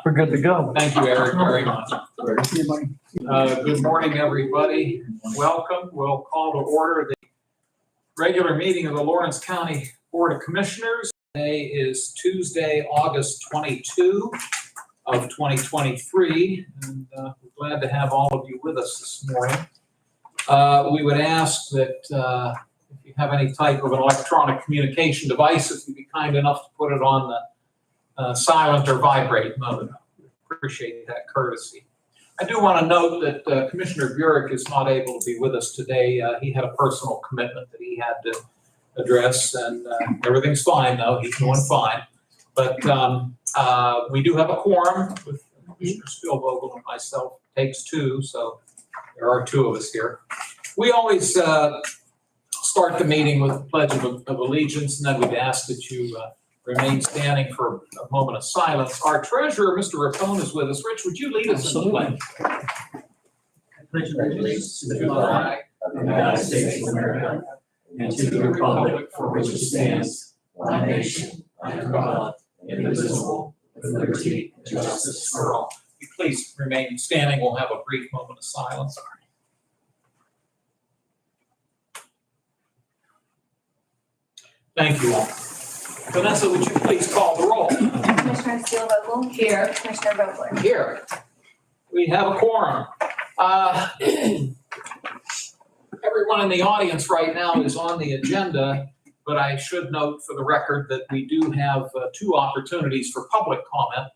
We're good to go. Thank you, Eric, very much. Good morning, everybody. Welcome. We'll call to order the regular meeting of the Lawrence County Board of Commissioners. Today is Tuesday, August 22 of 2023, and we're glad to have all of you with us this morning. We would ask that if you have any type of an electronic communication device, if you'd be kind enough to put it on the silent or vibrate mode. Appreciate that courtesy. I do want to note that Commissioner Burek is not able to be with us today. He had a personal commitment that he had to address, and everything's fine though. He's doing fine. But we do have a quorum with Commissioner Spielvogel and myself. Takes two, so there are two of us here. We always start the meeting with the Pledge of Allegiance, and then we'd ask that you remain standing for a moment of silence. Our treasurer, Mr. Rapone, is with us. Rich, would you lead us in the pledge? I pledge allegiance to the flag of the United States of America and to the republic for which it stands, one nation, under God, indivisible, with liberty and justice for all. If you please remain standing, we'll have a brief moment of silence. Thank you all. Vanessa, would you please call the roll? Commissioner Spielvogel. Here. Commissioner Vogler. Here. We have a quorum. Everyone in the audience right now is on the agenda, but I should note for the record that we do have two opportunities for public comment.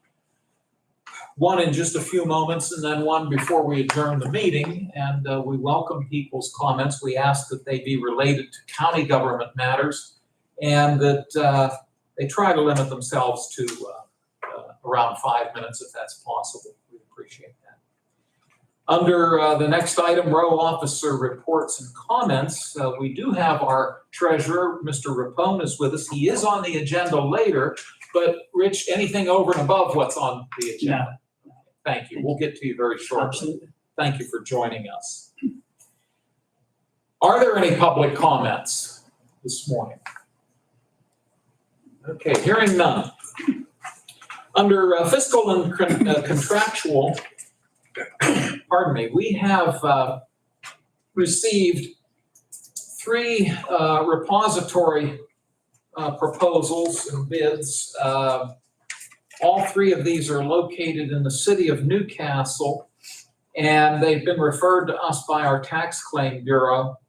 One in just a few moments, and then one before we adjourn the meeting. And we welcome people's comments. We ask that they be related to county government matters, and that they try to limit themselves to around 5 minutes if that's possible. We appreciate that. Under the next item, row officer reports and comments, we do have our treasurer, Mr. Rapone, is with us. He is on the agenda later, but Rich, anything over and above what's on the agenda? No. Thank you. We'll get to you very shortly. Absolutely. Thank you for joining us. Are there any public comments this morning? Okay, hearing none. Under fiscal and contractual, pardon me, we have received three repository proposals and bids. All three of these are located in the city of Newcastle, and they've been referred to us by our tax claim bureau.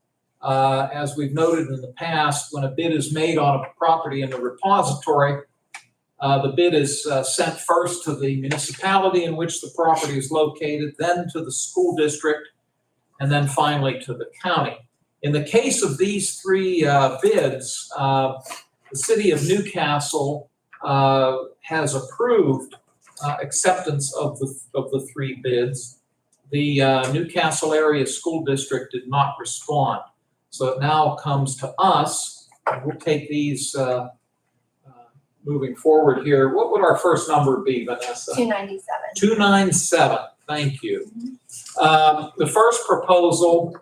As we've noted in the past, when a bid is made on a property in the repository, the bid is sent first to the municipality in which the property is located, then to the school district, and then finally to the county. In the case of these three bids, the city of Newcastle has approved acceptance of the three bids. The Newcastle Area School District did not respond. So it now comes to us. We'll take these moving forward here. What would our first number be, Vanessa? 297. 297, thank you. The first proposal,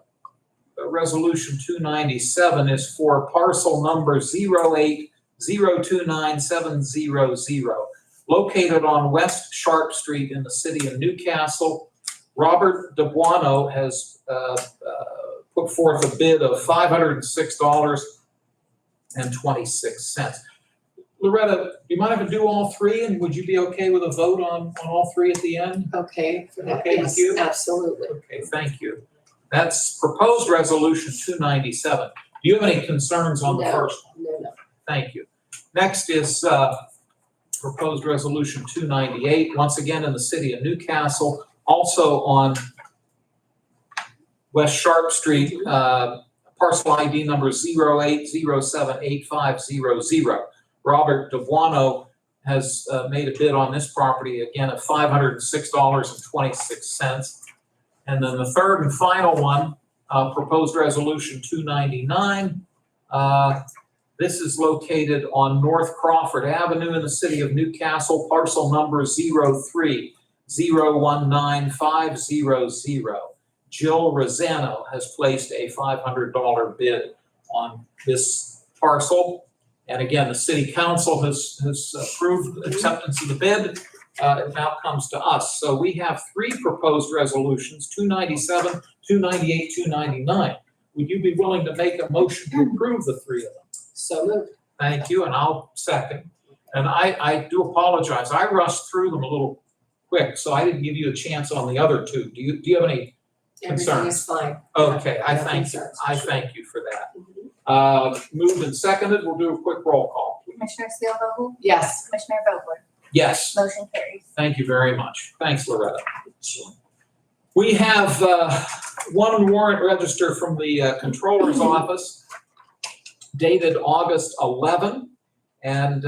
resolution 297, is for parcel number 080297000, located on West Sharp Street in the city of Newcastle. Robert DeBuono has put forth a bid of $506.26. Loretta, do you mind if I do all three, and would you be okay with a vote on all three at the end? Okay, for that, Okay with yes, you? absolutely. Okay, thank you. That's proposed resolution 297. Do you have any concerns on the No. first one? No. Thank you. Next is proposed resolution 298, once again in the city of Newcastle, also on West Sharp Street, parcel ID number 080785500. Robert DeBuono has made a bid on this property, again, at $506.26. And then the third and final one, proposed resolution 299. This is located on North Crawford Avenue in the city of Newcastle, parcel number 030195000. Jill Rosano has placed a $500 bid on this parcel. And again, the city council has approved acceptance of the bid, it now comes to us. So we have three proposed resolutions, 297, 298, 299. Would you be willing to make a motion to approve the three of them? So moved. Thank you, and I'll second. And I do apologize. I rushed through them a little quick, so I didn't give you a chance on the other two. Do you have any? Everything Concerns? is fine. Okay, I No thank you. concerns. I thank you for that. Mhm. Moved and seconded. We'll do a quick roll call, please. Commissioner Steelvogel? Yes. Commissioner Vogler? Yes. Motion carries. Thank you very much. Thanks, Loretta. We have one warrant register from the Controller's Office dated August 11. And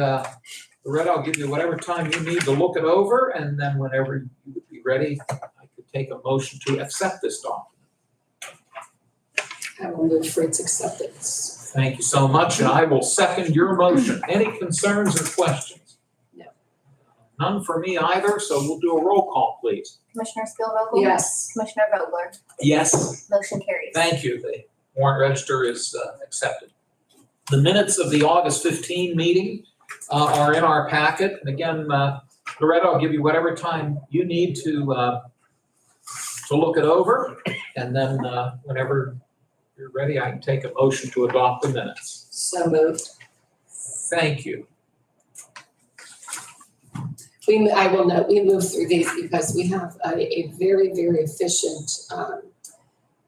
Loretta, I'll give you whatever time you need to look it over, and then whenever you would be ready, I could take a motion to accept this document. I will move for its acceptance. Thank you so much, and I will second your motion. Any concerns or questions? No. None for me either, so we'll do a roll call, please. Commissioner Steelvogel? Yes. Commissioner Vogler? Yes. Motion carries. Thank you. The warrant register is accepted. The minutes of the August 15 meeting are in our packet. And again, Loretta, I'll give you whatever time you need to look it over. And then whenever you're ready, I can take a motion to adopt the minutes. So moved. Thank you. I will note, we move through these because we have a very, very efficient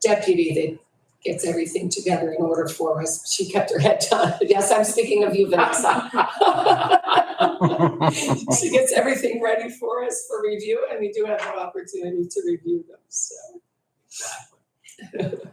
deputy that gets everything together in order for us. She kept her head down. Yes, I'm speaking of you, Vanessa. She gets everything ready for us for review, and we do have an opportunity to review them, so. Exactly.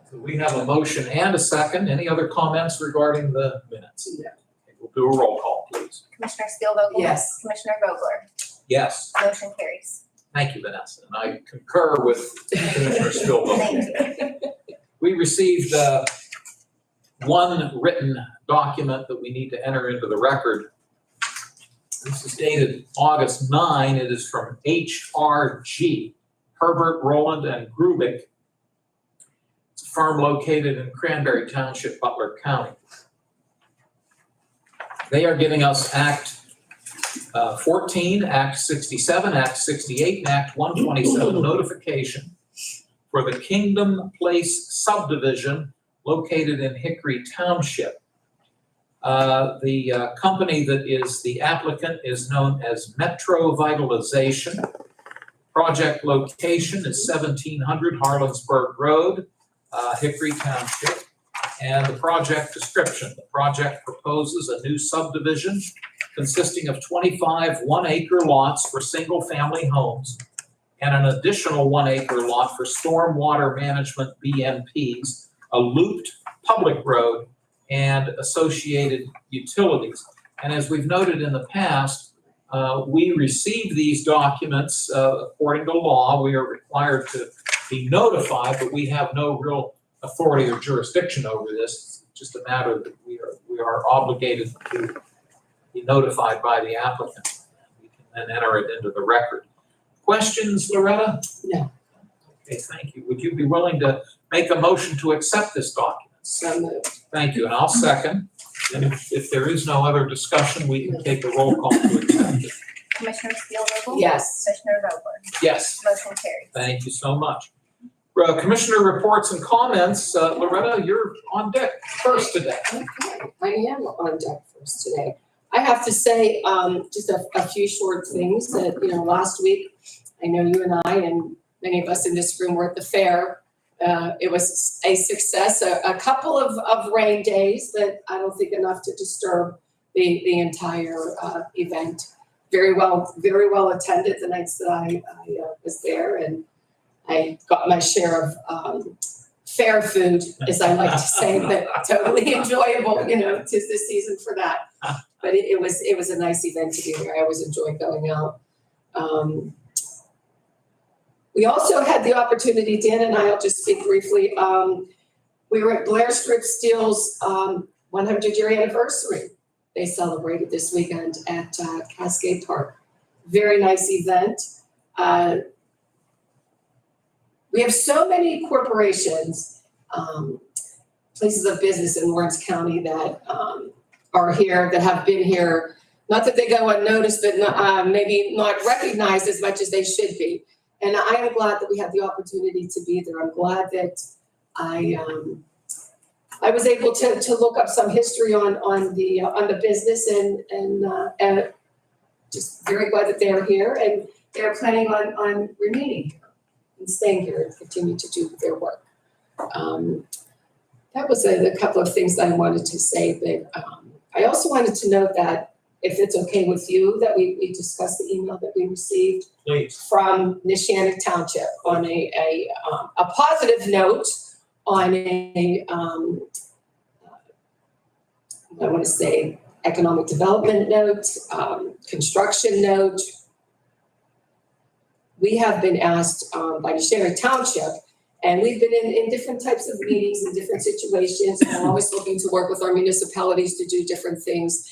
So we have a motion and a second. Any other comments regarding the minutes? No. Okay, we'll do a roll call, please. Commissioner Steelvogel? Yes. Commissioner Vogler? Yes. Motion carries. Thank you, Vanessa. And I concur with Commissioner Steelvogel. Thank you. We received one written document that we need to enter into the record. This is dated August 9. It is from HRG, Herbert, Roland, and Grubik. It's a firm located in Cranberry Township, Butler County. They are giving us Act 14, Act 67, Act 68, and Act 127 notification for the Kingdom Place subdivision located in Hickory Township. The company that is the applicant is known as Metro Vitalization. Project location is 1700 Harlansburg Road, Hickory Township. And the project description: the project proposes a new subdivision consisting of 25 one-acre lots for single-family homes and an additional 1-acre lot for stormwater management BMPs, a looped public road, and associated utilities. And as we've noted in the past, we receive these documents according to law. We are required to be notified, but we have no real authority or jurisdiction over this. It's just a matter that we are obligated to be notified by the applicant. We can then enter it into the record. Questions, Loretta? No. Okay, thank you. Would you be willing to make a motion to accept this document? So moved. Thank you, and I'll second. And if there is no other discussion, we can take a roll call to accept it. Commissioner Steelvogel? Yes. Commissioner Vogler? Yes, Motion carries. thank you so much. Commissioner reports and comments. Loretta, you're on deck first today. Okay, I am on deck first today. I have to say, just a few short things that, last week, I know you and I and many of us in this room were at the fair. It was a success, a couple of rain days, but I don't think enough to disturb the entire event. Very well attended the nights that I was there, and I got my share of fair food, as I like to say, but totally enjoyable, tis the season for that. But it was a nice event to be there. I always enjoy going out. We also had the opportunity, Dan and I will just speak briefly. We were at Blair Strip Steel's 100-year anniversary. They celebrated this weekend at Cascade Park. Very nice event. We have so many corporations, places of business in Lawrence County that are here, that have been here not that they go unnoticed, but maybe not recognized as much as they should be. And I am glad that we had the opportunity to be there. I'm glad that I was able to look up some history on the business and just very glad that they're here and they're planning on remaining here and staying here and continue to do their work. That was a couple of things that I wanted to say, but I also wanted to note that if it's okay with you, that we discuss the email that we received Please. from Neshannock Township on a positive note, on a I want to say economic development note, construction note. We have been asked by Neshannock Township, and we've been in different types of meetings in different situations. And we're always looking to work with our municipalities to do different things.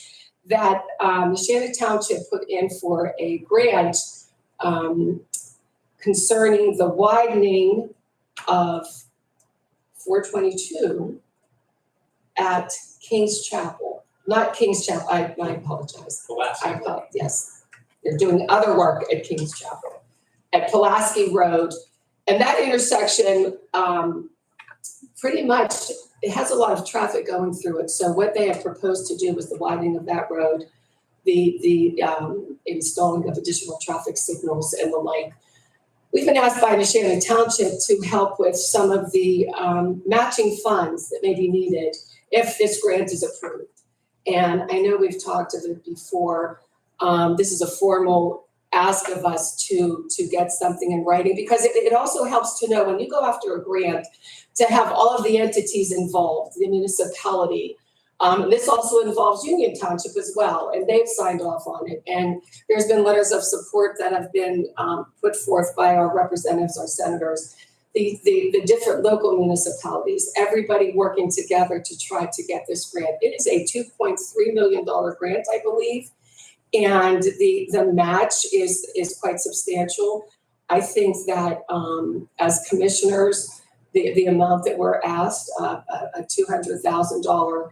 That Neshannock Township put in for a grant concerning the widening of 422 at King's Chapel. Not King's Chapel, I apologize. Pulaski. Yes, they're doing other work at King's Chapel, at Pulaski Road. And that intersection, pretty much, it has a lot of traffic going through it. So what they have proposed to do was the widening of that road, the installing of additional traffic signals and the like. We've been asked by Neshannock Township to help with some of the matching funds that may be needed if this grant is approved. And I know we've talked of it before. This is a formal ask of us to get something in writing, because it also helps to know when you go after a grant to have all of the entities involved, the municipality. This also involves Union Township as well, and they've signed off on it. And there's been letters of support that have been put forth by our representatives, our senators, the different local municipalities, everybody working together to try to get this grant. It is a $2.3 million grant, I believe. And the match is quite substantial. I think that as commissioners, the amount that we're asked, a $200,000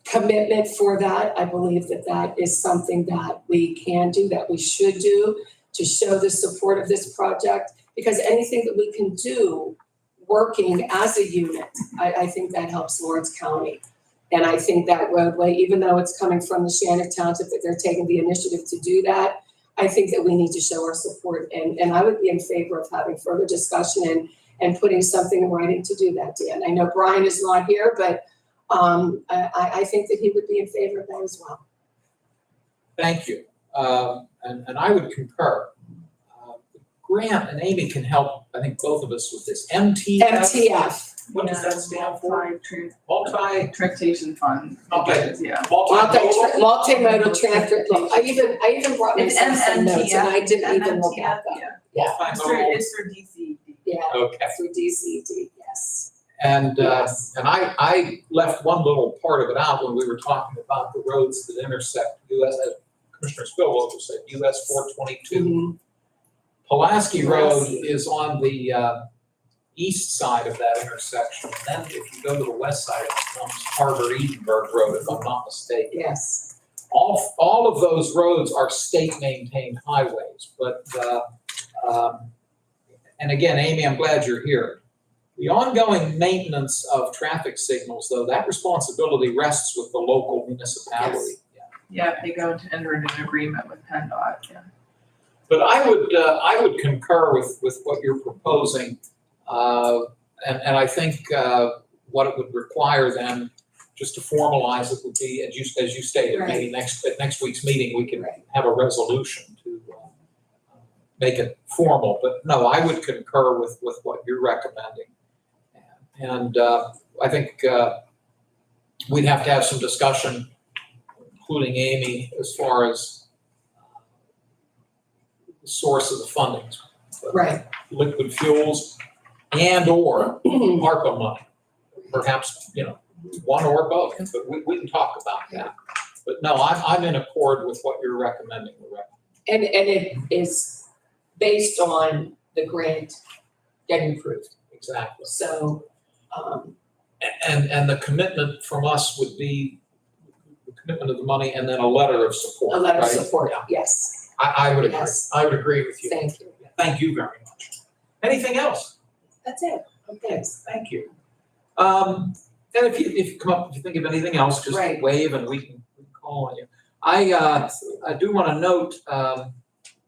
commitment for that, I believe that is something that we can do, that we should do to show the support of this project. Because anything that we can do working as a unit, I think that helps Lawrence County. And I think that roadway, even though it's coming from Neshannock Township, that they're taking the initiative to do that, I think that we need to show our support. And I would be in favor of having further discussion and putting something in writing to do that, Dan. I know Brian is not here, but I think that he would be in favor of that as well. Thank you. And I would concur. Grant and Amy can help, I think, both of us with this. MTF. What does that stand for? Multi. Transportation fund. Okay. Yeah. Multimodal transport. Look, I even brought It's myself some notes, and I didn't even look MMTF, at them. yeah. Multimodal. It's for DCD. Yeah, Okay. through DCD, yes. And Yes. and I left one little part of it out when we were talking about the roads that intersect US, Commissioner Spillwinkle said, US 422. Mhm. Pulaski Road Pulaski. is on the east side of that intersection. And then if you go to the west side, it becomes Harbor-Edinburgh Road, if I'm not mistaken. Yes. All of those roads are state-maintained highways, but, and again, Amy, I'm glad you're here. The ongoing maintenance of traffic signals, though, that responsibility rests with the local municipality. Yeah, they go to enter into an agreement with PennDOT, yeah. But I would concur with what you're proposing, and I think what it would require then, just to formalize it, would be, as you stated, maybe at next week's meeting we can have a resolution to make it formal. But no, I would concur with what you're recommending, and I think we'd have to have some discussion, including Amy, as far as the source of the funding. Right. Liquid fuels and or ARPA money. Perhaps, one or both, but we can talk about that. But no, I'm in accord with what you're recommending, Loretta. And it is based on the grant getting approved. Exactly. So, And the commitment from us would be, the commitment of the money and then a letter of support, A letter of right? support, Yeah. yes, I would agree. Yes. I would agree with you. thank you. Thank you very much. Anything else? That's it, okay. Thank you. And if you come up, if you think of anything else, just Right. wave and we can call on you. I do want to note,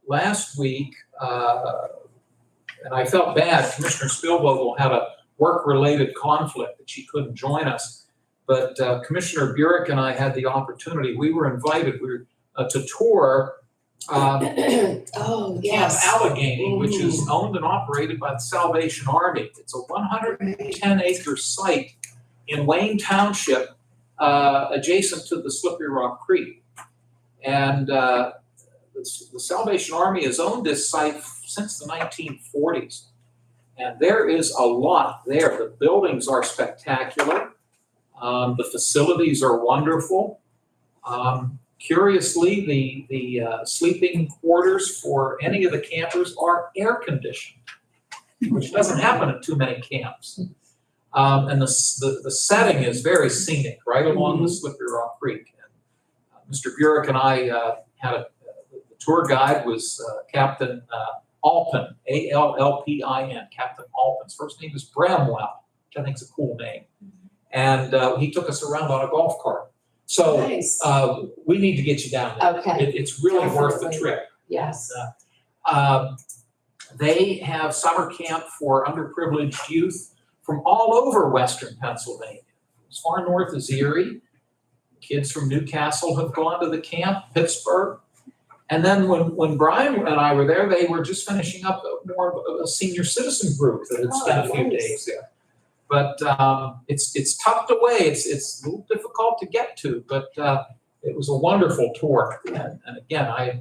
last week, and I felt bad, Commissioner Spielvogel had a work-related conflict that she couldn't join us. But Commissioner Burek and I had the opportunity, we were invited, to tour Oh, Camp yes. Allegheny, which is owned and operated by the Salvation Army. It's a 110-acre site in Wayne Township, adjacent to the Slippery Rock Creek. And the Salvation Army has owned this site since the 1940s. And there is a lot there. The buildings are spectacular. The facilities are wonderful. Curiously, the sleeping quarters for any of the campers are air conditioned, which doesn't happen at too many camps. And the setting is very scenic, right along the Slippery Rock Creek. And Mr. Burek and I had the tour guide was Captain Alpin, Allpin, Captain Alpin's first name is Bramwell, which I think is a cool name. And he took us around on a golf cart. So Nice, we need to get you down there. okay, It's really worth the Definitely. trip. yes, They have summer camp for underprivileged youth from all over Western Pennsylvania. As far north as Erie. Kids from Newcastle have gone to the camp, Pittsburgh. And then when Brian and I were there, they were just finishing up more of a senior citizen group that had spent a few nice. days there. But it's tucked away. It's a little difficult to get to, but it was a wonderful tour. And again,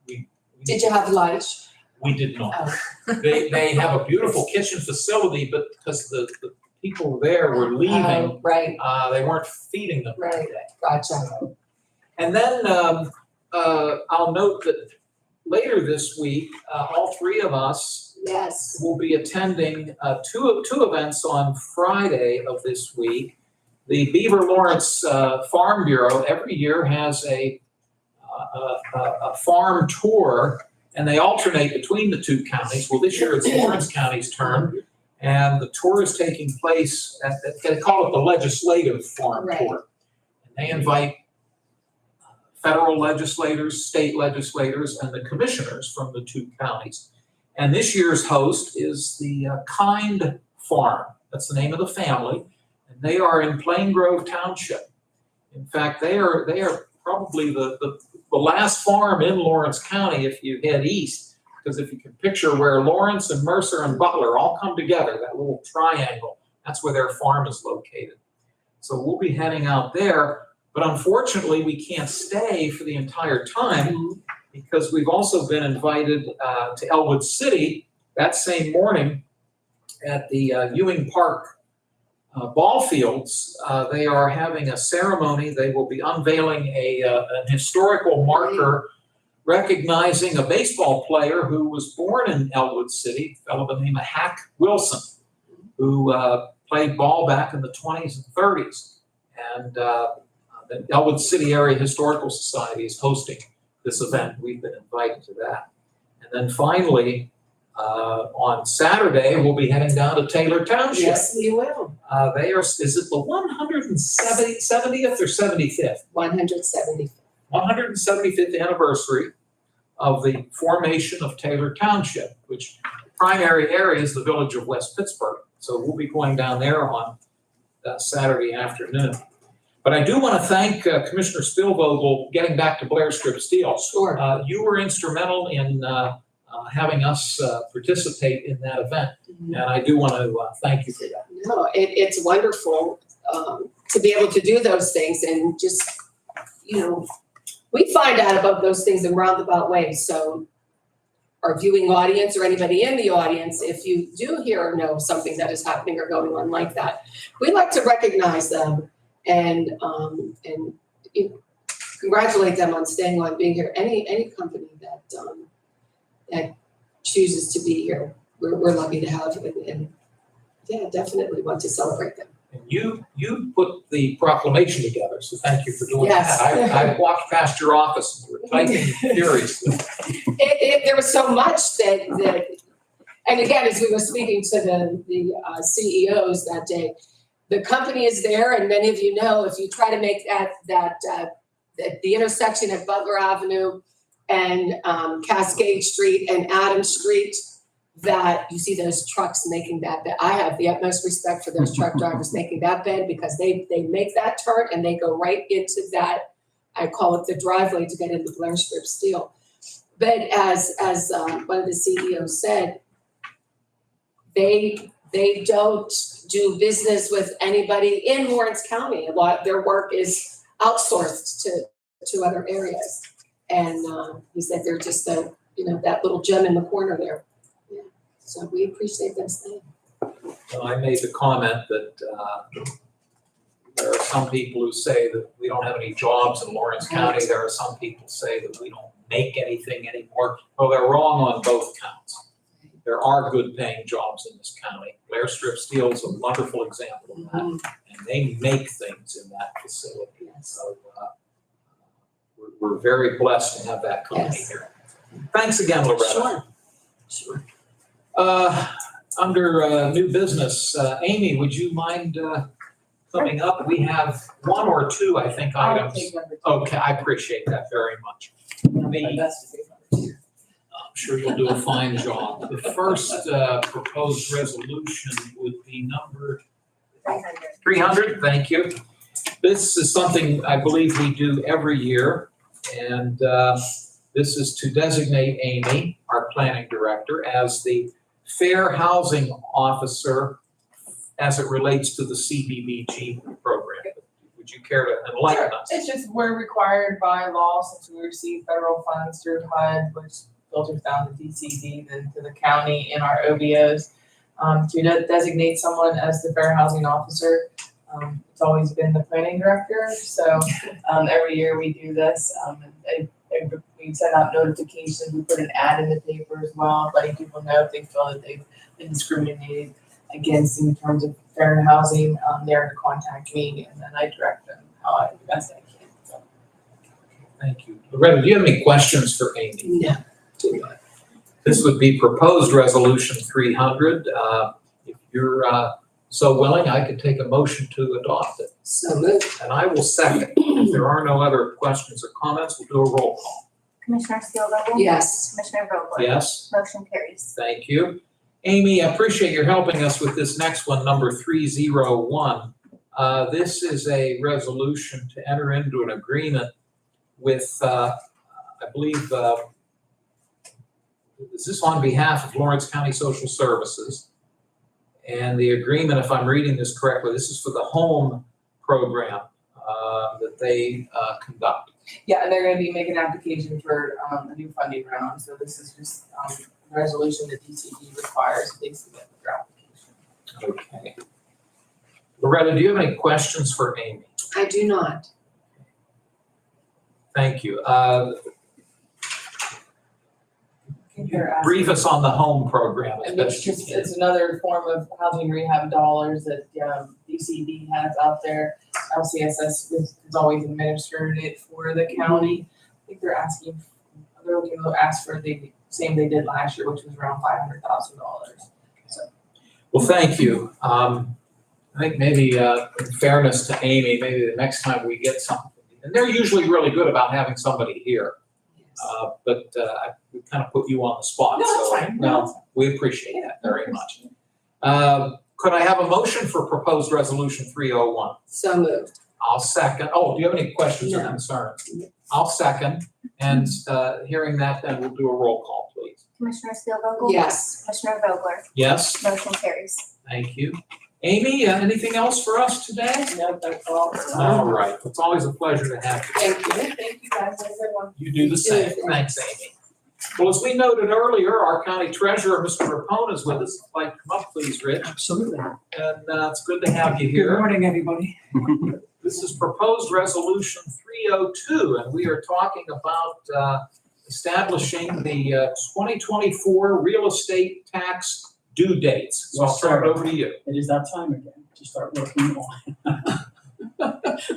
we Did you have lunch? we did not. Oh. They have a beautiful kitchen facility, but because the people there were leaving, Oh, right, they weren't feeding them that Right. day. gotcha. And then I'll note that later this week, all three of us Yes, will be attending two events on Friday of this week. The Beaver Lawrence Farm Bureau every year has a farm tour, and they alternate between the two counties. Well, this year it's Lawrence County's turn, and the tour is taking place at, they call it the Legislative Farm Right. Tour. And they invite federal legislators, state legislators, and the commissioners from the two counties. And this year's host is the Kind Farm. That's the name of the family. And they are in Plain Grove Township. In fact, they are probably the last farm in Lawrence County if you head east. Because if you can picture where Lawrence and Mercer and Butler all come together, that little triangle, that's where their farm is located. So we'll be heading out there. But unfortunately, we can't stay for the entire time because we've also been invited to Elwood City that same morning at the Ewing Park ball fields. They are having a ceremony. They will be unveiling an historical marker recognizing a baseball player who was born in Elwood City, a fellow by the name of Hack Wilson, who played ball back in the 20s and 30s. And the Elwood City Area Historical Society is hosting this event. We've been invited to that. And then finally, on Saturday, we'll be heading down to Taylor Township. yes, we will. They are, is it the 170th or 75th? 170. 175th anniversary of the formation of Taylor Township, which the primary area is the village of West Pittsburgh. So we'll be going down there on Saturday afternoon. But I do want to thank Commissioner Spielvogel getting back to Blair Strip Steel. Sure. You were instrumental in having us participate in that event, and I do want to thank you for that. No, it's wonderful to be able to do those things and just, we find out about those things in roundabout ways. So our viewing audience or anybody in the audience, if you do hear or know something that is happening or going on like that, we like to recognize them and congratulate them on staying on, being here. Any company that chooses to be here, we're lucky to have, and yeah, definitely want to celebrate them. And you put the proclamation together, so thank you for doing Yes. that. I walked past your office and you were typing furiously. There was so much that, and again, as we were speaking to the CEOs that day, the company is there, and many of you know, if you try to make the intersection at Butler Avenue and Cascade Street and Adams Street, that you see those trucks making that bend. I have the utmost respect for those truck drivers making that bend, because they make that turn and they go right into that, I call it the driveway to get into Blair Strip Steel. But as one of the CEOs said, they don't do business with anybody in Lawrence County. A lot of their work is outsourced to other areas. And he said they're just that little gem in the corner there. Yeah. So we appreciate them staying. So I made the comment that there are some people who say that we don't have any jobs in Lawrence County. There are some people who say that we don't make anything anymore. Well, they're wrong on both counts. There are good paying jobs in this county. Blair Strip Steel is a wonderful example of that. And they make things in that facility. So we're very blessed to have that company Yes. here. Thanks again, Loretta. Sure. Under new business, Amy, would you mind coming up? We have one or two, I think, I'll items. take number two. Okay, I appreciate that very much. My best to do number two. I'm sure you'll do a fine job. The first proposed resolution would be number 300. 300, thank you. This is something I believe we do every year, and this is to designate Amy, our planning director, as the fair housing officer as it relates to the CDBG program. Would you care to enlighten us? It's just we're required by law, since we receive federal funds through HUD, which filters down to DCD, then to the county and our OBOs, to designate someone as the fair housing officer. It's always been the planning director, so every year we do this. We send out notifications, we put an ad in the paper as well, letting people know if they feel that they've been discriminated against in terms of fair housing. They're to contact me, and then I direct them how I do best I can. So. Thank you. Loretta, do you have any questions for Amy? No. This would be proposed resolution 300. If you're so willing, I could take a motion to adopt it. So moved. And I will second. If there are no other questions or comments, we'll do a roll call. Commissioner Steelvogel? Yes. Commissioner Vogler? Yes, Motion carries. thank you. Amy, I appreciate your helping us with this next one, number 301. This is a resolution to enter into an agreement with, I believe, is this on behalf of Lawrence County Social Services? And the agreement, if I'm reading this correctly, this is for the home program that they conduct. Yeah, and they're gonna be making an application for a new funding round, so this is just a resolution that DCD requires they submit their application. Okay. Loretta, do you have any questions for Amy? I do not. Thank you. They're asking- Brief us on the home program as And it's best you just, can. it's another form of housing rehab dollars that DCD has out there. LCSS is always administered it for the county. I think they're looking to ask for the same they did last year, which was around $500,000. Well, thank you. I think maybe in fairness to Amy, maybe the next time we get something, and they're usually really good about having somebody here, but we kind of put you on the spot. No, that's so, fine. No, we appreciate that very much. Could I have a motion for proposed resolution 301? So moved. I'll second. Oh, do you have any questions or No. concerns? I'll second. And hearing that, then we'll do a roll call, please. Commissioner Steelvogel? Yes. Commissioner Vogler? Yes, Motion carries. thank you. Amy, anything else for us today? No, that's all. All right, it's always a pleasure to have you. Thank you. Thank you guys, have a good one. You do the same. Thanks, Amy. Well, as we noted earlier, our county treasurer, Mr. Rapone, is with us. If I come up, please, Rich. Absolutely. And it's good to have you Good here. morning, everybody. This is proposed resolution 302, and we are talking about establishing the 2024 real estate tax due dates. So I'll Yes, turn it sir. over to you. It is that time again to start working on.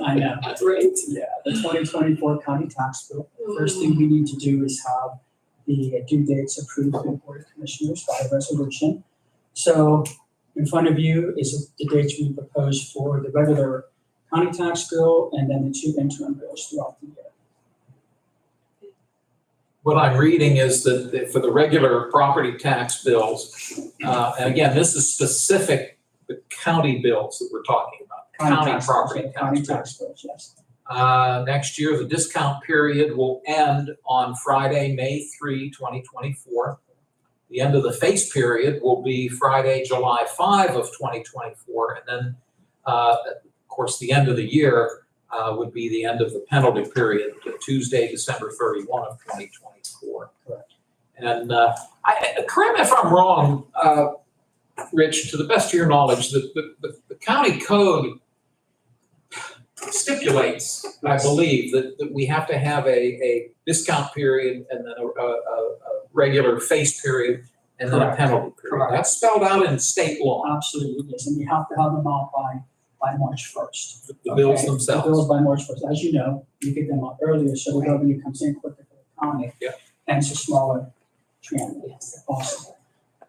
I know. Great. Yeah, the 2024 county tax bill. First thing we need to do is have the due dates approved by the Board of Commissioners by resolution. So in front of you is the dates we propose for the regular county tax bill and then the 2 interim bills throughout the year. What I'm reading is that for the regular property tax bills, and again, this is specific, the county bills that we're talking about, county tax property bills, tax County bills. tax bills, yes. Next year, the discount period will end on Friday, May 3, 2024. The end of the face period will be Friday, July 5 of 2024. And then, of course, the end of the year would be the end of the penalty period, Tuesday, December 31 of 2024. Correct. And correct me if I'm wrong, Rich, to the best of your knowledge, the county code stipulates, I believe, that we have to have a discount period and then a regular face period and then a Correct. penalty period. Correct. That's spelled out in state law, Absolutely, yes, and we have to have them out by March 1st. the bills Okay, The themselves. bills by March 1st. As you know, you get them out earlier, so the revenue comes in quicker for the county. Yeah. Hence a smaller transit if possible.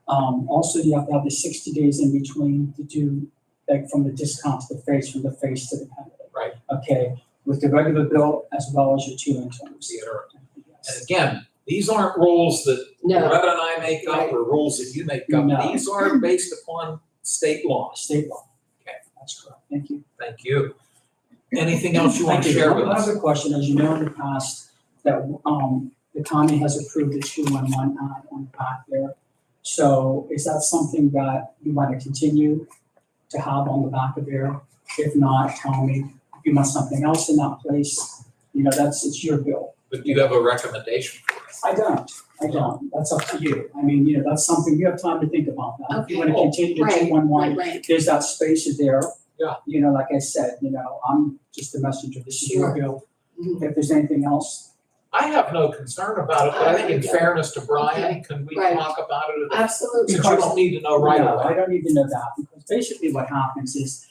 Also, you have to have the 60 days in between to do, like, from the discount to the face, from the face to the penalty. Right. Okay, with the regular bill as well as your 2 interims. The interim. Yes. And again, these aren't rules that No, Loretta and I make up or rules that you make up. No. These are based upon state law. State law. Okay. That's correct. Thank you. Thank you. Anything else you want to Thank you. share with I us? have a question. As you know, in the past, that the county has approved the 211 ad on the back there. So is that something that you want to continue to have on the back of there? If not, tell me. If you want something else in that place, it's your bill. But do you have a recommendation for us? I don't. That's up to you. I mean, that's something, you have time to think about that. If you want to Okay. continue to right, 211, right. there's that space there. Yeah. Like I said, I'm just a messenger. This is your Sure. bill. Mhm. If there's anything else, I have no concern about it, but I think in Yeah. fairness to Brian, Okay. can we Right. talk about it? Absolutely. Since you don't need to know right No, I away. don't need to know that, because basically what happens is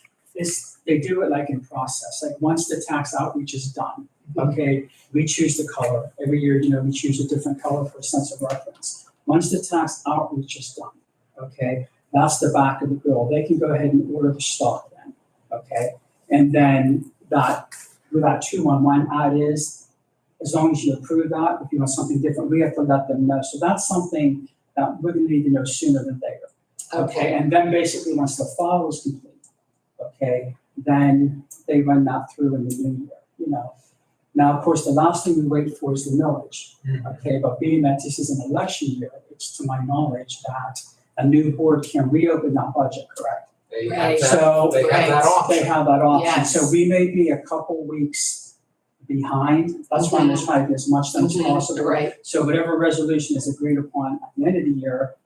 they do it like in process, like once the tax outreach is done, okay, we choose the color. Every year, we choose a different color for a sense of reference. Once the tax outreach is done, okay, that's the back of the bill. They can go ahead and order the stock then, okay? And then where that 211 ad is, as long as you approve that, if you want something different, we have to let them know. So that's something that we're gonna need to know sooner than later. Okay, and then basically, once the file is complete, okay, then they run that through in the new year, Now, of course, the last thing we wait for is the millage, okay, but being that this is an election year, it's to my knowledge that a new board can reopen that budget, correct? They have Right. that, So they have that Right. option. they have that option, Yes. so we may be a couple weeks behind, that's why I'm just trying to get as much done as Mhm. possible. Right, So whatever resolution is agreed upon at the end of the year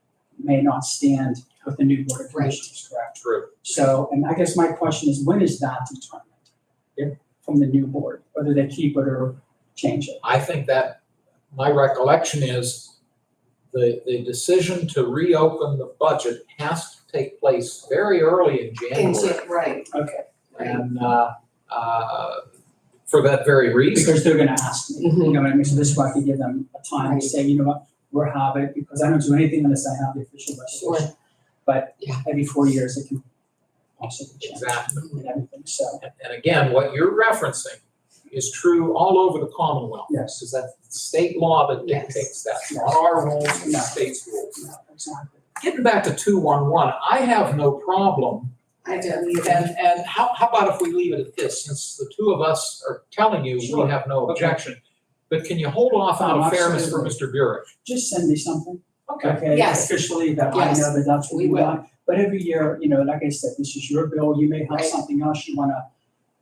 may not stand with the new board of Right. commissioners, correct? True. So, and I guess my question is, when is that determined? From the new board, whether they keep it or change it? I think that, my recollection is the decision to reopen the budget has to take place very early in January. right, Okay, right. And, for that very reason. because they're gonna ask me, Mhm. you know what I mean? So this is why I can give them a time Right. to say, you know what, we'll have it, because I don't do anything unless I have the official resolution. But Yeah. every 4 years, it can possibly change Exactly. and everything, so, And again, what you're referencing is true all over the Commonwealth. yes, Because that's state law that Yes. dictates that, not our rules, the No. state's rules. yeah, exactly. Getting back to 211, I have no problem. I don't And how about if we leave it at this, since the two of us are telling you we Sure. have no Okay. objection. But can you hold off out Oh, of fairness for absolutely. Mr. Burek? Just send me something, Okay. okay? Yes. Officially, that I Yes. know that that's what We you will. want. But every year, like I said, this is your bill, you may have Right. something else you wanna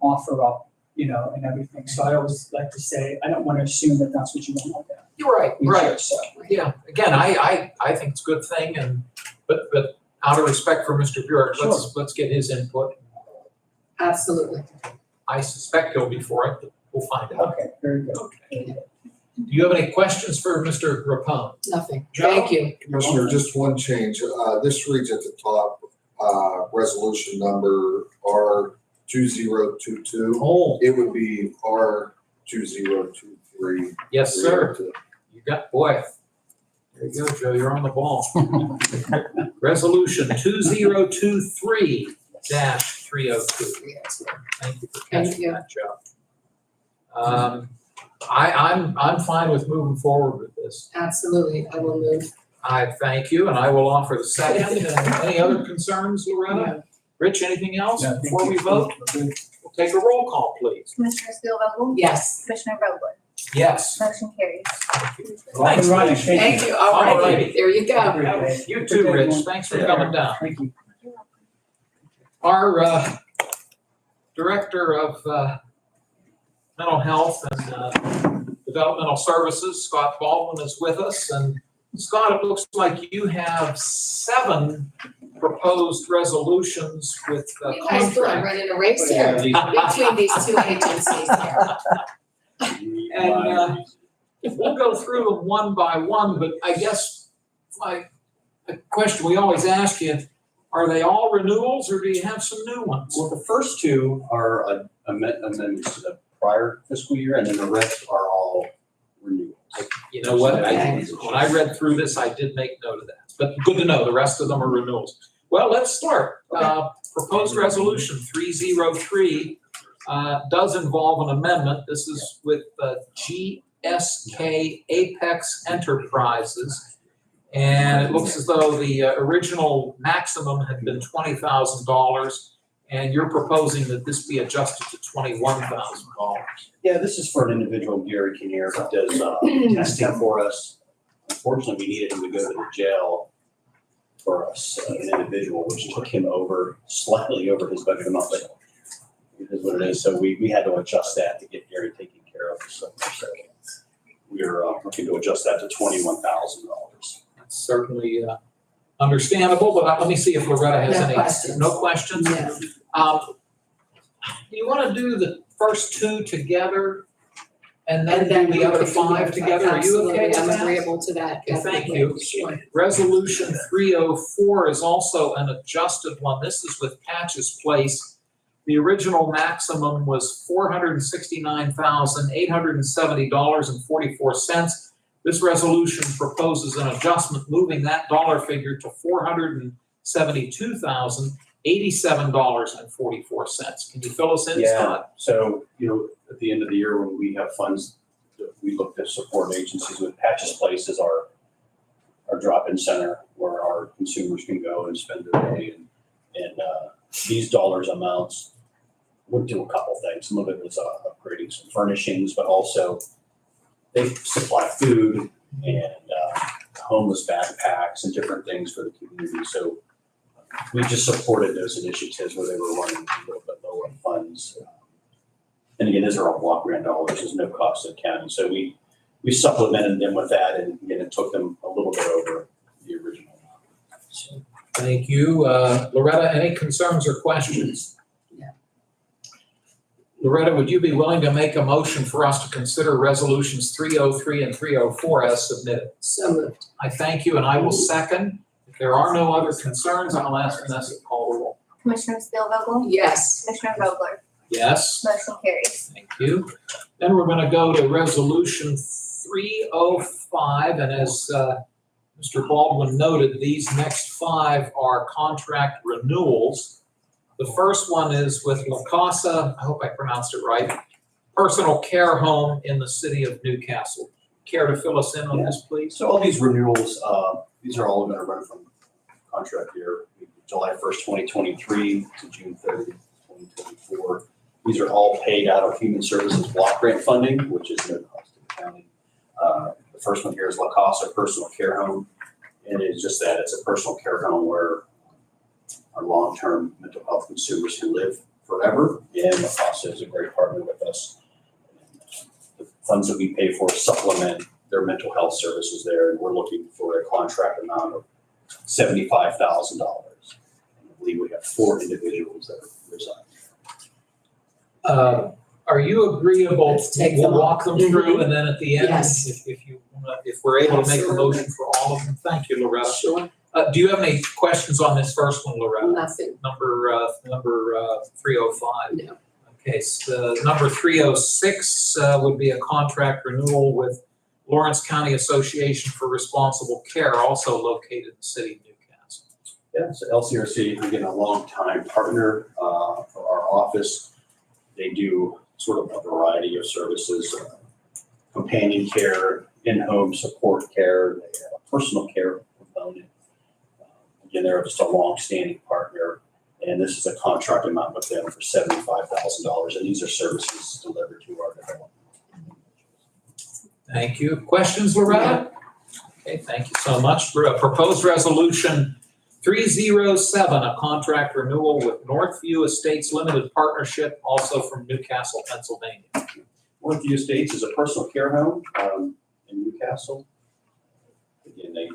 offer up, and everything. So I always like to say, I don't wanna assume that that's what you want out there. You're right, right. So, Yeah, again, I think it's a good thing but out of respect for Mr. Burek, let's get his input. Absolutely. I suspect he'll be for it, but we'll find out. okay, very good. Okay. Do you have any questions for Mr. Rapone? Nothing. Joe? Thank you. Commissioner, just one change. This reads at the top, resolution number R2022. Oh, It would be R2023. yes, sir. You got, boy. There you go, Joe, you're on the ball. Resolution 2023-302. Thank you for Thank catching you. that, Joe. I'm fine with moving forward with this. Absolutely, I will move. I thank you, and I will offer the second. And any other concerns, Loretta? Rich, anything else before we vote? We'll take a roll call, please. Commissioner Spielvogel? Yes. Commissioner Vogler? Yes. Motion carries. Thanks, Rich. Thank you. All All righty. righty. There you go. You too, Rich. Thanks for coming down. Thank you. Our Director of Mental Health and Developmental Services, Scott Baldwin, is with us. And Scott, it looks like you have 7 proposed resolutions with You guys feel I'm contract. running a race here between these two agencies here. And we'll go through them one by one, but I guess a question we always ask you, are they all renewals or do you have some new ones? Well, the first 2 are amendments to the prior fiscal year, and then the rest are all renewals. You know what, Okay. when I read through this, I did make note of that, but good to know, the rest of them are renewals. Well, let's start. Proposed resolution 303 does involve an amendment. This is with GSK Apex Enterprises. And it looks as though the original maximum had been $20,000, and you're proposing that this be adjusted to $21,000. Yeah, this is for an individual, Gary Kinnear, who does testing for us. Unfortunately, we needed him to go to the jail for us, an individual, which took him slightly over his budget amount, but it is what it is. So we had to adjust that to get Gary taken care of. So we're looking to adjust that to $21,000. That's certainly understandable, but let me see if Loretta has No any. questions. No questions? No. Do you want to do the first 2 together and then And then do the we other could do 5 together? Are you okay with Absolutely, I'm that? agreeable to that. Okay, thank definitely. you. Sure. Resolution 304 is also an adjusted one. This is with Patches Place. The original maximum was $469,870.44. This resolution proposes an adjustment, moving that dollar figure to $472,087.44. Can you fill us in, Scott? So, at the end of the year, when we have funds, we look to support agencies with Patches Place as our drop-in center where our consumers can go and spend their day. And these dollars amounts would do a couple things. Some of it was upgrading some furnishings, but also they supply food and homeless backpacks and different things for the community. So we just supported those initiatives where they were running a little bit lower in funds. And again, these are all block grant dollars. There's no cost to the county. So we supplemented them with that, and again, it took them a little bit over the original. So, Thank you. Loretta, any concerns or questions? Yeah. Loretta, would you be willing to make a motion for us to consider resolutions 303 and 304 as submitted? So moved. I thank you, and I will second. If there are no other concerns, I'll ask Vanessa to call the roll. Commissioner Spielvogel? Yes. Commissioner Vogler? Yes, Motion carries. thank you. Then we're going to go to resolution 305, and as Mr. Baldwin noted, these next 5 are contract renewals. The first one is with La Casa, I hope I pronounced it right, personal care home in the city of Newcastle. Care to fill us in on this, please? So all these renewals, these are all going to run from contract year, July 1st, 2023 to June 30th, 2024. These are all paid out of Human Services block grant funding, which is no cost to the county. The first one here is La Casa Personal Care Home. And it is just that, it's a personal care home where our long-term mental health consumers can live forever. And La Casa is a great partner with us. The funds that we pay for supplement their mental health services there. And we're looking for a contract amount of $75,000. I believe we have 4 individuals that reside. are you agreeable? Let's take We'll them all. walk them through and then at the end, Yes. if we're able to make a Absolutely. motion for all of them. Thank you, Loretta. Sure, Do you have any questions on this first one, Loretta? nothing, Number 305. no. Okay, so number 306 would be a contract renewal with Lawrence County Association for Responsible Care, also located in the city of Newcastle. Yeah, so LCRC, we've been a long-time partner for our office. They do sort of a variety of services, companion care, in-home support care, they have a personal care component. Again, they're just a long-standing partner, and this is a contract amount with them for $75,000, and these are services delivered to our development. Thank you. Questions, Loretta? Okay, thank you so much. Proposed resolution 307, a contract renewal with Northview Estates Limited Partnership, also from Newcastle, Pennsylvania. Northview Estates is a personal care home in Newcastle. Again, they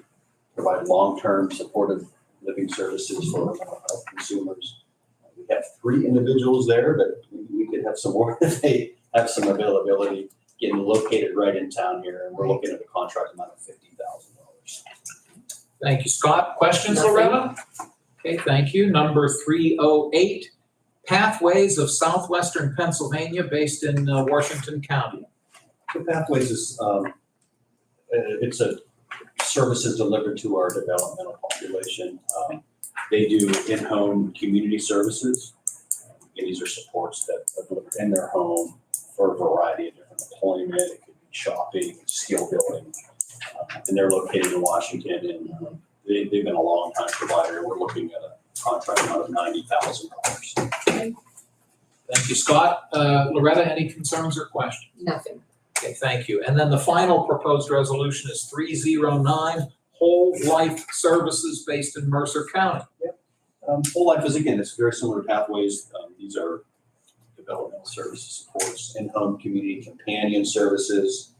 provide long-term supportive living services for mental health consumers. We have 3 individuals there, but we could have some more if they have some availability, getting located right in town here, and we're looking at a contract amount of $50,000. Thank you, Scott. Questions, Nothing. Loretta? Okay, thank you. Number 308, Pathways of Southwestern Pennsylvania, based in Washington County. So Pathways is, it's a services delivered to our developmental population. They do in-home community services. And these are supports that are delivered in their home for a variety of different employment. It could be shopping, skill building. And they're located in Washington, and they've been a long time provider. We're looking at a contract amount of $90,000. Thank you, Scott. Loretta, any concerns or questions? Nothing. Okay, thank you. And then the final proposed resolution is 309, Whole Life Services, based in Mercer County. Whole Life is, again, it's very similar to Pathways. These are developmental services supports, in-home community companion services.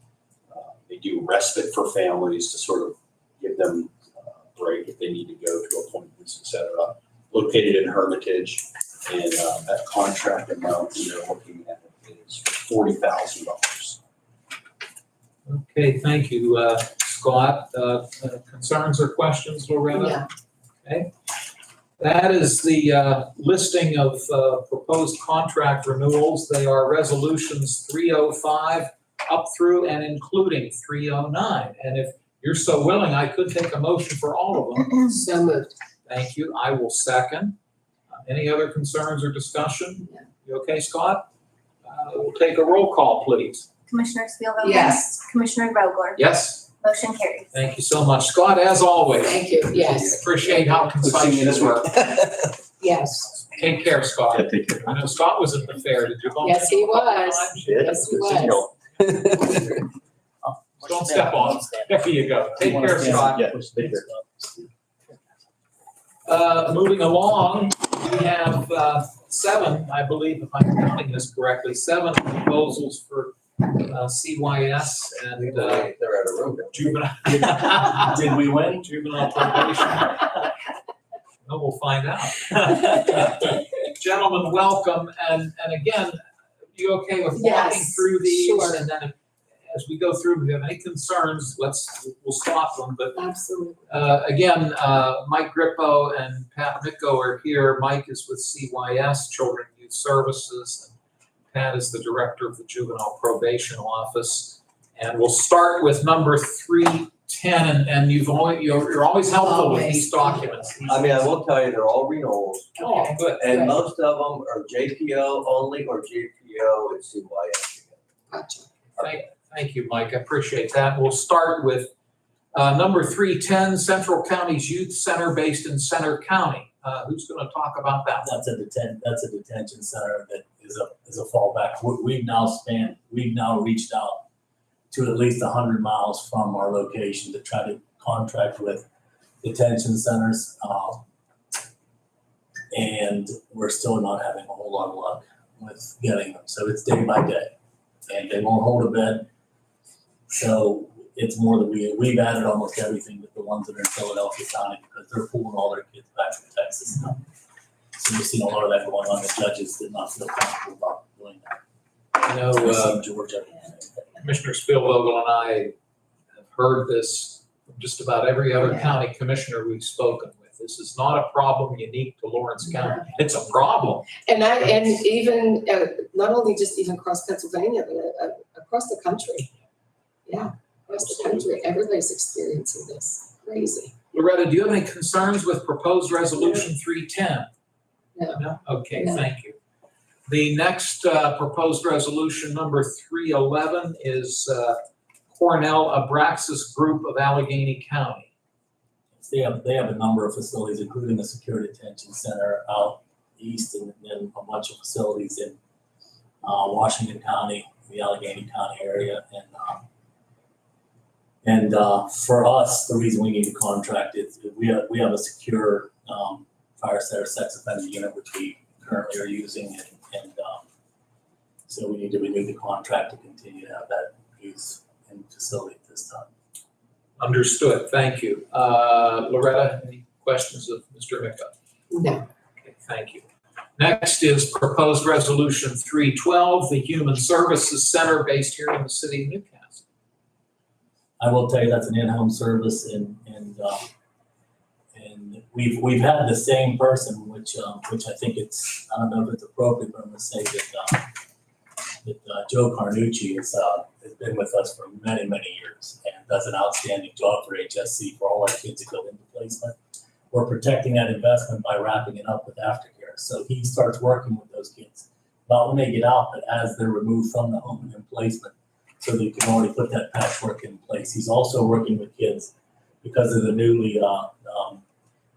They do respite for families to sort of give them a break if they need to go to appointments, et cetera. Located in Hermitage, and that contract amount they're looking at is $40,000. Okay, thank you, Scott. Concerns or questions, Loretta? Yeah, Okay. That is the listing of proposed contract renewals. They are resolutions 305 up through and including 309. And if you're so willing, I could take a motion for all of them. so moved. Thank you. I will second. Any other concerns or discussion? No. You okay, Scott? We'll take a roll call, please. Commissioner Spielvogel? Yes. Commissioner Vogler? Yes, Motion carries. thank you so much. Scott, as always. Thank you, yes, Appreciate how concise you were. yes, Take care, Scott. Yeah, take care. I know Scott was at the fair. Did you bump Yes, he into him a couple was. times? yes, he was. Don't step on him. There you go. Take care, Scott. Yeah, take care. Moving along, we have 7, I believe, if I'm counting this correctly, 7 proposals for CYS and They're out of room. juvenile. Did we win? Juvenile probation. No, we'll find out. Gentlemen, welcome, and again, you okay with walking Yes, through these? sure. And then as we go through, if you have any concerns, we'll stop them, but Absolutely. again, Mike Grippo and Pat Micko are here. Mike is with CYS, Children and Youth Services. Pat is the director of the Juvenile Probation Office. And we'll start with number 310, and you're always helpful with these documents. I mean, I will tell you, they're all renewals, Oh, good. and Good. most of them are JPO only or JPO and CYS. Gotcha. Thank you, Mike. I appreciate that. We'll start with number 310, Central County's Youth Center, based in Center County. Who's going to talk about that? That's a detention center that is a fallback. We've now reached out to at least 100 miles from our location to try to contract with detention centers. And we're still not having a whole lot of luck with getting them. So it's day by day, and they won't hold a bed. So it's more that we've added almost everything but the ones that are in Philadelphia County, because they're pulling all their kids back from Texas now. So we've seen a lot of that going on. The judges did not feel comfortable about doing that. I know, Georgia. Commissioner Spielvogel and I have heard this from just about every other Yeah. county commissioner we've spoken with. This is not a problem unique to Lawrence County. It's a problem. And even, not only just even across Pennsylvania, but across the country. Yeah, across the country, everybody's experiencing this, crazy. Loretta, do you have any concerns with proposed resolution 310? No. No? Okay, No. thank you. The next proposed resolution, number 311, is Cornell Abraxas Group of Allegheny County. They have a number of facilities, including a secure detention center out east and then a bunch of facilities in Washington County, the Allegheny County area. And for us, the reason we need to contract is we have a secure fire center sex offender unit, which we currently are using. And so we need to renew the contract to continue to have that use in the facility at this time. Understood, thank you. Loretta, any questions of Mr. Mika? No. Okay, thank you. Next is proposed resolution 312, the Human Services Center based here in the city of Newcastle. I will tell you that's an in-home service and we've had the same person, which I think it's, I don't know if it's appropriate, but I'm gonna say that Joe Carnucci has been with us for many, many years and does an outstanding job for HSC for all our kids that go into placement. We're protecting that investment by wrapping it up with aftercare. So he starts working with those kids, not when they get out, but as they're removed from the home and in placement, so they can already put that patchwork in place. He's also working with kids because of the newly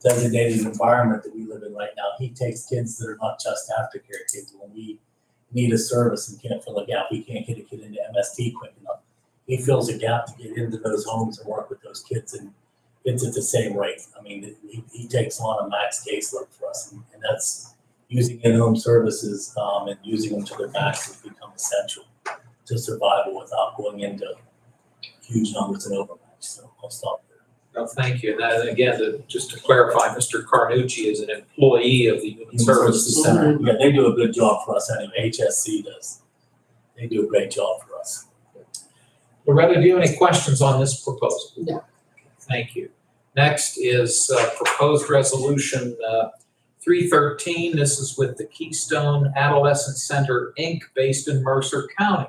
designated environment that we live in right now. He takes kids that are not just aftercare kids. When we need a service and can't fill a gap, we can't get a kid into MST quick enough. He fills a gap to get into those homes and work with those kids, and it's at the same rate. I mean, he takes on a max caseload for us, and that's using in-home services and using them to their max has become essential to survival without going into huge numbers and overmatch. So I'll stop there. Oh, thank you. And again, just to clarify, Mr. Carnucci is an employee of the Human Services Center. Yeah, they do a good job for us anyway. HSC does. They do a great job for us. Loretta, do you have any questions on this proposal? No. Thank you. Next is proposed resolution 313. This is with the Keystone Adolescent Center, Inc., based in Mercer County.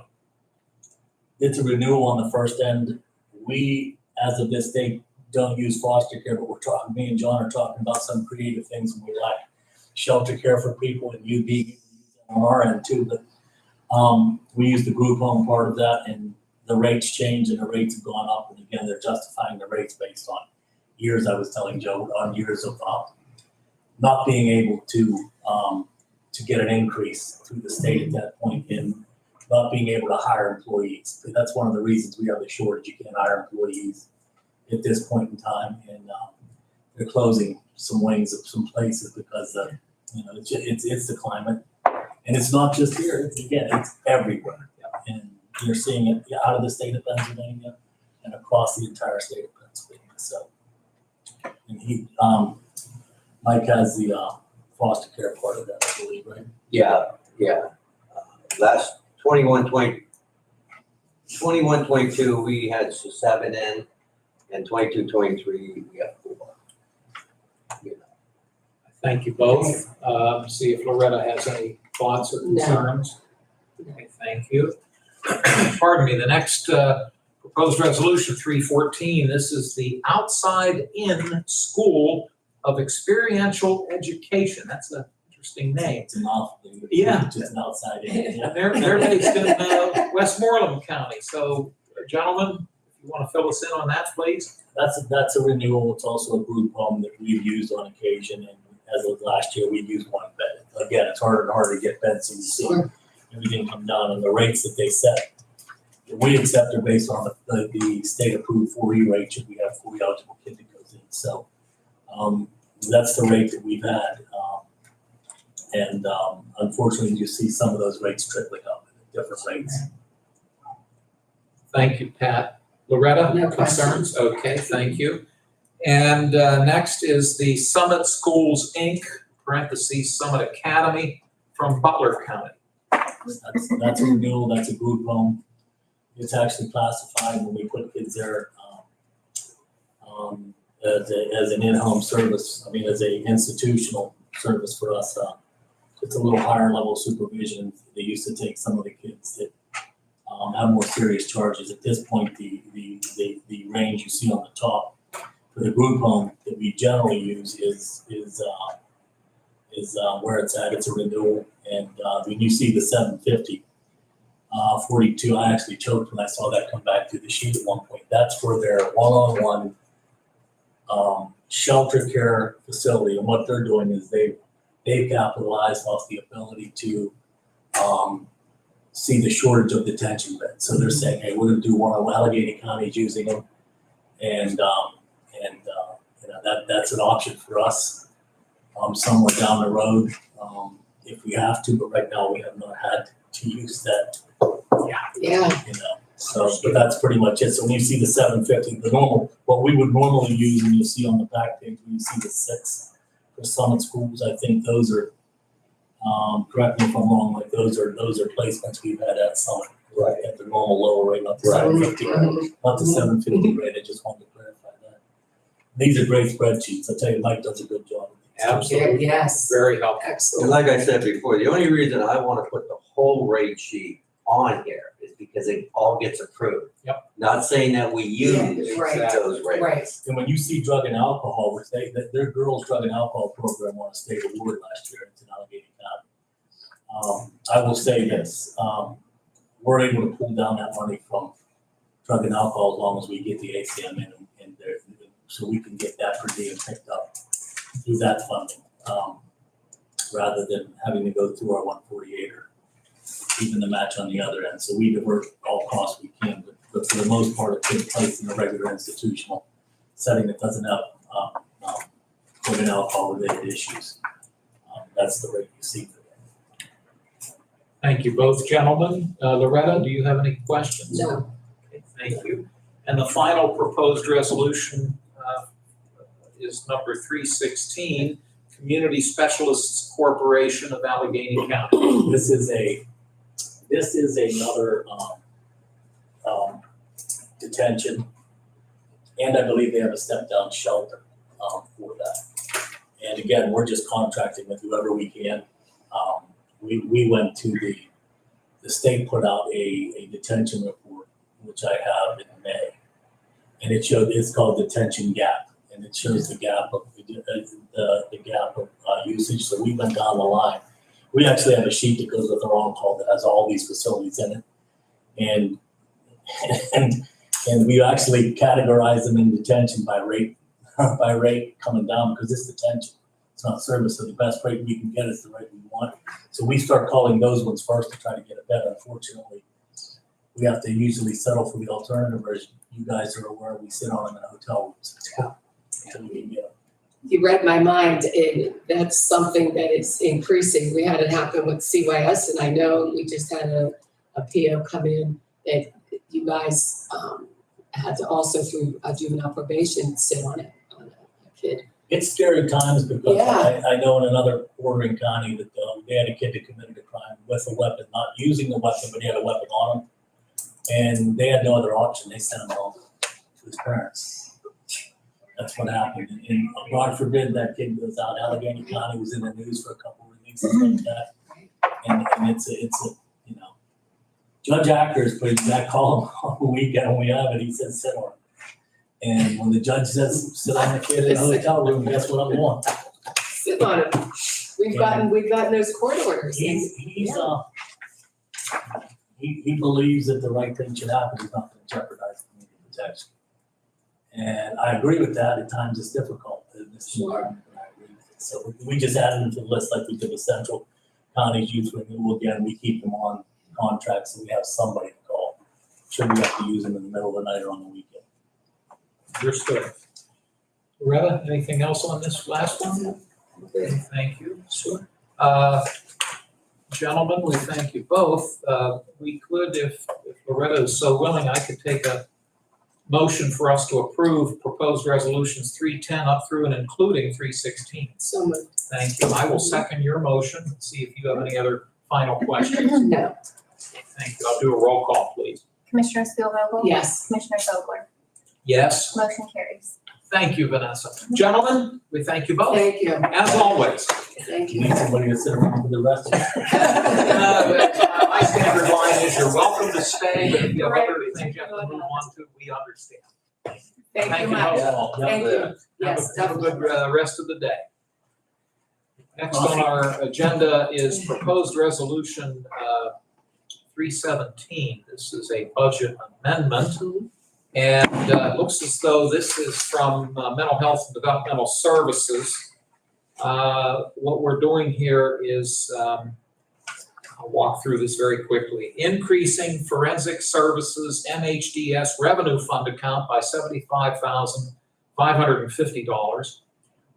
It's a renewal on the first end. We, as of this date, don't use foster care, but me and John are talking about some creative things when we like shelter care for people and UB on our end too. But we use the group home part of that, and the rates change and the rates have gone up. And again, they're justifying the rates based on years, I was telling Joe, on years of not being able to get an increase through the state at that point in not being able to hire employees. That's one of the reasons we have the shortage. You can't hire employees at this point in time, and they're closing some wings of some places because it's the climate, and it's not just here. It's everywhere, and you're seeing it out of the state of Pennsylvania and across the entire state of Pennsylvania. So, and Mike has the foster care part of that, I believe, right? Yeah. Last 21-22, we had 7 in, and 22-23, we have 4. Thank you both. See if Loretta has any thoughts or concerns. Okay, thank you. Pardon me, the next proposed resolution 314, this is the Outside In School of Experiential Education. That's an interesting name. It's an mouthful. Yeah. It's just an outside in. Yeah. They're based in Westmoreland County. So, gentlemen, if you want to fill us in on that, please. That's a renewal. It's also a group home that we've used on occasion, and as of last year, we've used one bed. Again, it's harder and harder to get beds, so you see everything come down, and the rates that they set, that we accept are based on the state-approved 4E rate should we have 4 eligible kid that goes in. So that's the rate that we've had, and unfortunately, you see some of those rates trickling up at different rates. Thank you, Pat. Loretta, No concerns? Okay, thank you. And next is the Summit Schools, Inc., parentheses, Summit Academy from Butler County. That's a renewal, that's a group home. It's actually classified when we put kids there, as an in-home service, I mean, as a institutional service for us. It's a little higher level supervision. They used to take some of the kids that have more serious charges. At this point, the range you see on the top for the group home that we generally use is where it's at. It's a renewal, and when you see the 750, 42, I actually choked when I saw that come back through the sheet at one point. That's for their one-on-one shelter care facility, and what they're doing is they've capitalized off the ability to see the shortage of detention beds. So they're saying, hey, we're gonna do one of Allegheny County's using them, and that's an option for us somewhere down the road if we have to, but right now we have not had to use that. Yeah, So, but that's pretty much it. So when you see the 750, the normal, what we would normally use, and you'll see on the back page, when you see the 6 for Summit Schools, I think those are, correct me if I'm wrong, like those are placements we've had at Summit. Right. At the normal lower rate, not the 750, not the 750 rate. I just wanted to clarify that. These are great spreadsheets. I tell you, Mike does a good job. Absolutely. yes, Very helpful. And excellent. like I said before, the only reason I want to put the whole rate sheet on here is because it all gets approved. Yep. Not saying that we use right, those rates. Right, And when you see drug and alcohol, which their girls' drug and alcohol program won a state award last year in Allegheny County. I will say this, we're able to pull down that money from drug and alcohol as long as we get the ACM in there, so we can get that per diem picked up through that funding, rather than having to go through our 148 or even the match on the other end. So we divert all costs we can, but for the most part, it's been placed in a regular institutional setting that doesn't have drug and alcohol related issues. That's the rate you see for that. Thank you both, gentlemen. Loretta, do you have any questions? no, Okay, thank you. And the final proposed resolution is number 316, Community Specialists Corporation of Allegheny County. This is another detention, and I believe they have a step-down shelter for that. And again, we're just contracting with whoever we can. We went to the state put out a detention report, which I have in May, and it's called Detention Gap, and it shows the gap of the gap of usage. So we went down the line. We actually have a sheet that goes with our on-call that has all these facilities in it. And we actually categorize them in detention by rate coming down, because it's detention. It's not service. So the best rate we can get is the rate we want. So we start calling those ones first to try to get it better. Unfortunately, we have to usually settle for the alternative version. You guys are aware we sit on them in hotel rooms until we can get them. you read my mind, and that's something that is increasing. We had it happen with CYS, and I know we just had a PO come in that you guys had to also through a juvenile probation sit on a kid. It's scary times because Yeah. I know in another bordering county that they had a kid that committed a crime with a weapon, not using the weapon, but he had a weapon on him. And they had no other option. They sent him home to his parents. That's what happened. And God forbid that kid goes out. Allegheny County was in the news for a couple of releases like that. And it's a, you know, Judge Ackers put that call on the weekend when we have it. He says, sit on it. And when the judge says, sit on the kid in a hotel room, guess what I'm doing? Sit on it. We've gotten those court orders. He believes that the right thing should happen. He's not going to jeopardize community protection. And I agree with that. At times it's difficult in this environment, but I agree with it. So we just added them to the list like we did with Central County's youth renewal. Again, we keep them on contract, so we have somebody to call. Should we have to use them in the middle of the night or on the weekend? Understood. Loretta, anything else on this last one? Okay, thank you. Sure. Gentlemen, we thank you both. We could, if Loretta is so willing, I could take a motion for us to approve proposed resolutions 310 up through and including 316. So moved. Thank you. I will second your motion and see if you have any other final questions? No. Thank you. I'll do a roll call, please. Commissioner Spielvogel? Yes. Commissioner Vogler? Yes, Motion carries. thank you, Vanessa. Gentlemen, we thank you both, Thank you. as always. Thank You you. need somebody to sit around for the rest of it. My standard line is you're welcome to stay, but if you have other things you have to move on to, we understand. Thank you both. much. all. Thank you. Yes, Have a good definitely. rest of the day. Next on our agenda is proposed resolution 317. This is a budget amendment. And it looks as though this is from Mental Health and Developmental Services. What we're doing here is, I'll walk through this very quickly. Increasing forensic services MHDS revenue fund account by $75,550.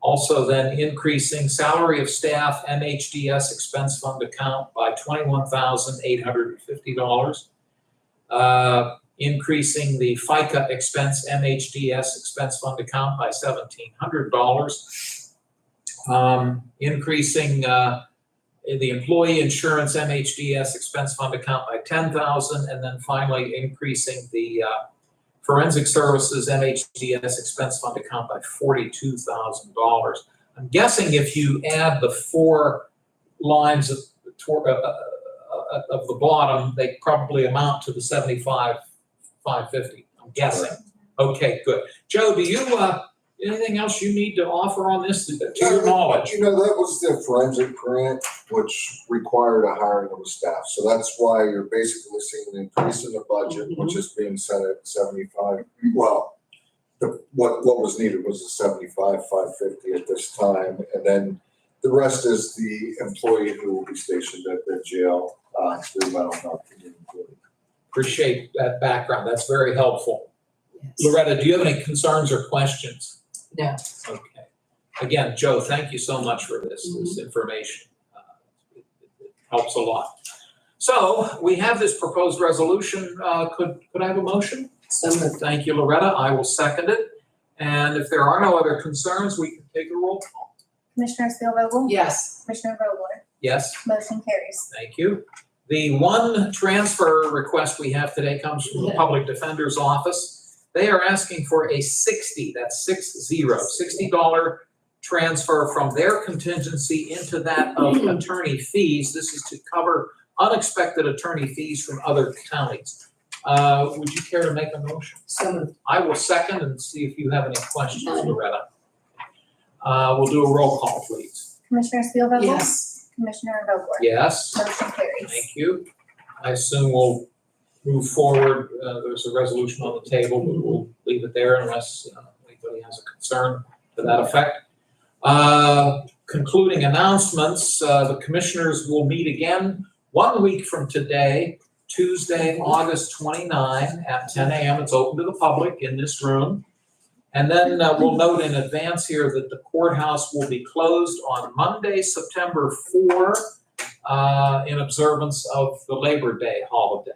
Also then increasing salary of staff MHDS expense fund account by $21,850. Increasing the FICA expense MHDS expense fund account by $1,700. Increasing the employee insurance MHDS expense fund account by $10,000, and then finally increasing the forensic services MHDS expense fund account by $42,000. I'm guessing if you add the four lines of the bottom, they probably amount to the $75,550. I'm guessing. Okay, good. Joe, do you anything else you need to offer on this to your knowledge? You know, that was the forensic grant, which required a hiring of a staff. So that's why you're basically seeing an increase in the budget, which is being set at 75. Well, what was needed was a 75,550 at this time. And then the rest is the employee who will be stationed at the jail through mental health. Appreciate that background. That's very helpful. Yes. Loretta, do you have any concerns or questions? No. Okay. Again, Joe, thank you so much for this information. It helps a lot. So we have this proposed resolution. Could I have a motion? So moved. Thank you, Loretta. I will second it. And if there are no other concerns, we can take a roll call. Commissioner Spielvogel? Yes. Commissioner Vogler? Yes? Motion carries. Thank you. The one transfer request we have today comes from the Public Defender's Office. They are asking for a $60 transfer from their contingency into that of attorney fees. This is to cover unexpected attorney fees from other counties. Would you care to make a motion? So moved. I will second and see if you have any questions, Loretta. We'll do a roll call, please. Commissioner Spielvogel? Yes. Commissioner Vogler? Yes? Motion carries. Thank you. I assume we'll move forward. There's a resolution on the table, but we'll leave it there unless anybody has a concern to that effect. Concluding announcements, the commissioners will meet again 1 week from today, Tuesday, August 29 at 10 a.m. It's open to the public in this room. And then we'll note in advance here that the courthouse will be closed on Monday, September 4, in observance of the Labor Day holiday.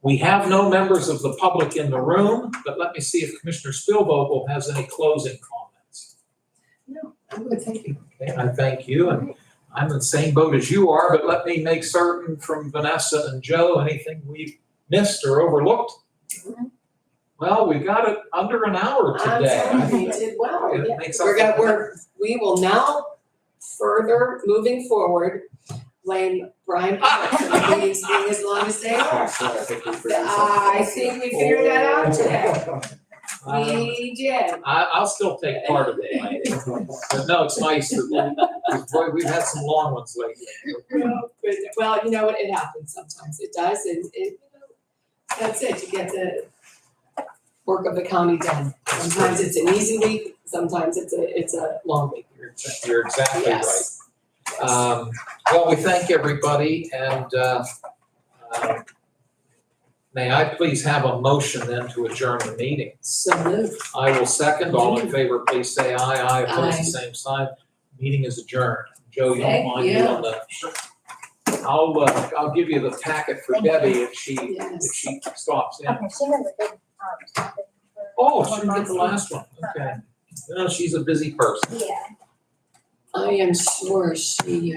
We have no members of the public in the room, but let me see if Commissioner Spielvogel has any closing comments. No, I'm good, thank you. Okay, I thank you, and I'm in the same boat as you are, but let me make certain from Vanessa and Joe, anything we've missed or overlooked? Well, we got it under an hour I'm today. telling you, you did well. It Yeah. makes We're up- we will now further moving forward, blame Brian Park for the meetings being as long as they are. I think we figured that out today. We did. I'll still take part of it, but no, it's nice that boy, we've had some long ones lately. Well, you know what, it happens sometimes, it does, and that's it, you get the work of the county done. Sometimes it's an easy week, sometimes it's a long week. You're exactly right. Yes. Well, we thank everybody, and may I please have a motion then to adjourn the meeting? So moved. I will second. All in favor, please say aye. Aye, opposed, Aye. the same sign. Meeting is adjourned. Joe, you don't Thank mind you. doing the? I'll give you the packet for Thank you. Debbie if she Yes. stops in. Okay, she has a good, topic for Oh, she one didn't get the last one. Okay. You know, she's a busy person. Yeah. I am sure she